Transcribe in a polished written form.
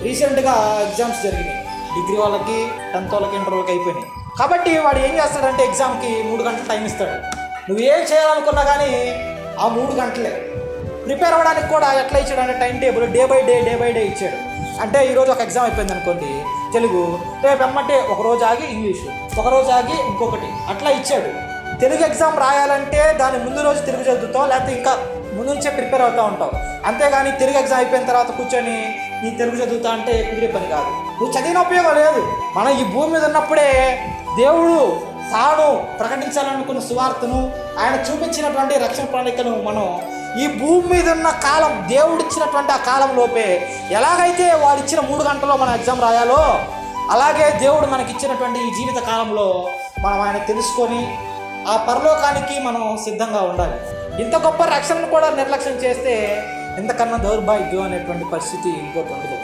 రీసెంట్గా ఎగ్జామ్స్ జరిగినాయి. డిగ్రీ వాళ్ళకి 10th వాళ్ళకి ఇంటర్ వాళ్ళకి అయిపోయినాయి. కాబట్టి వాడు ఏం చేస్తాడంటే ఎగ్జామ్కి 3 గంటలు టైం ఇస్తాడు. నువ్వు ఏం చేయాలనుకున్నా కానీ ఆ 3 గంటలే. ప్రిపేర్ అవ్వడానికి కూడా ఎట్లా ఇచ్చాడంటే time table day by day ఇచ్చాడు. అంటే ఈరోజు ఒక ఎగ్జామ్ అయిపోయింది అనుకోండి తెలుగు, రేపు ఎమ్మంటే ఒకరోజు ఆగి ఇంగ్లీషు, ఒకరోజు ఆగి ఇంకొకటి, అట్లా ఇచ్చాడు. తెలుగు ఎగ్జామ్ రాయాలంటే దాని ముందు రోజు తెలుగు చదువుతావు, లేకపోతే ఇంకా ముందు నుంచే ప్రిపేర్ అవుతూ ఉంటావు. అంతేగాని తెలుగు ఎగ్జామ్ అయిపోయిన తర్వాత కూర్చొని నీ తెలుగు చదువుతా అంటే కుదిరే పని కాదు. నువ్వు చదివిన ఉపయోగం లేదు. మనం ఈ భూమి మీద ఉన్నప్పుడే దేవుడు తాను ప్రకటించాలనుకున్న సువార్తను, ఆయన చూపించినటువంటి రక్షణ ప్రణాళికను మనం ఈ భూమి మీద ఉన్న కాలం, దేవుడిచ్చినటువంటి ఆ కాలంలోపే ఎలాగైతే వాడు ఇచ్చిన 3 గంటల్లో మనం ఎగ్జామ్ రాయాలో, అలాగే దేవుడు మనకి ఇచ్చినటువంటి ఈ జీవిత కాలంలో మనం ఆయన తెలుసుకొని ఆ పరలోకానికి మనం సిద్ధంగా ఉండాలి. ఇంత గొప్ప రక్షణను కూడా నిర్లక్ష్యం చేస్తే ఇంతకన్నా దౌర్భాగ్యం అనేటువంటి పరిస్థితి ఇంకోటి ఉండదు.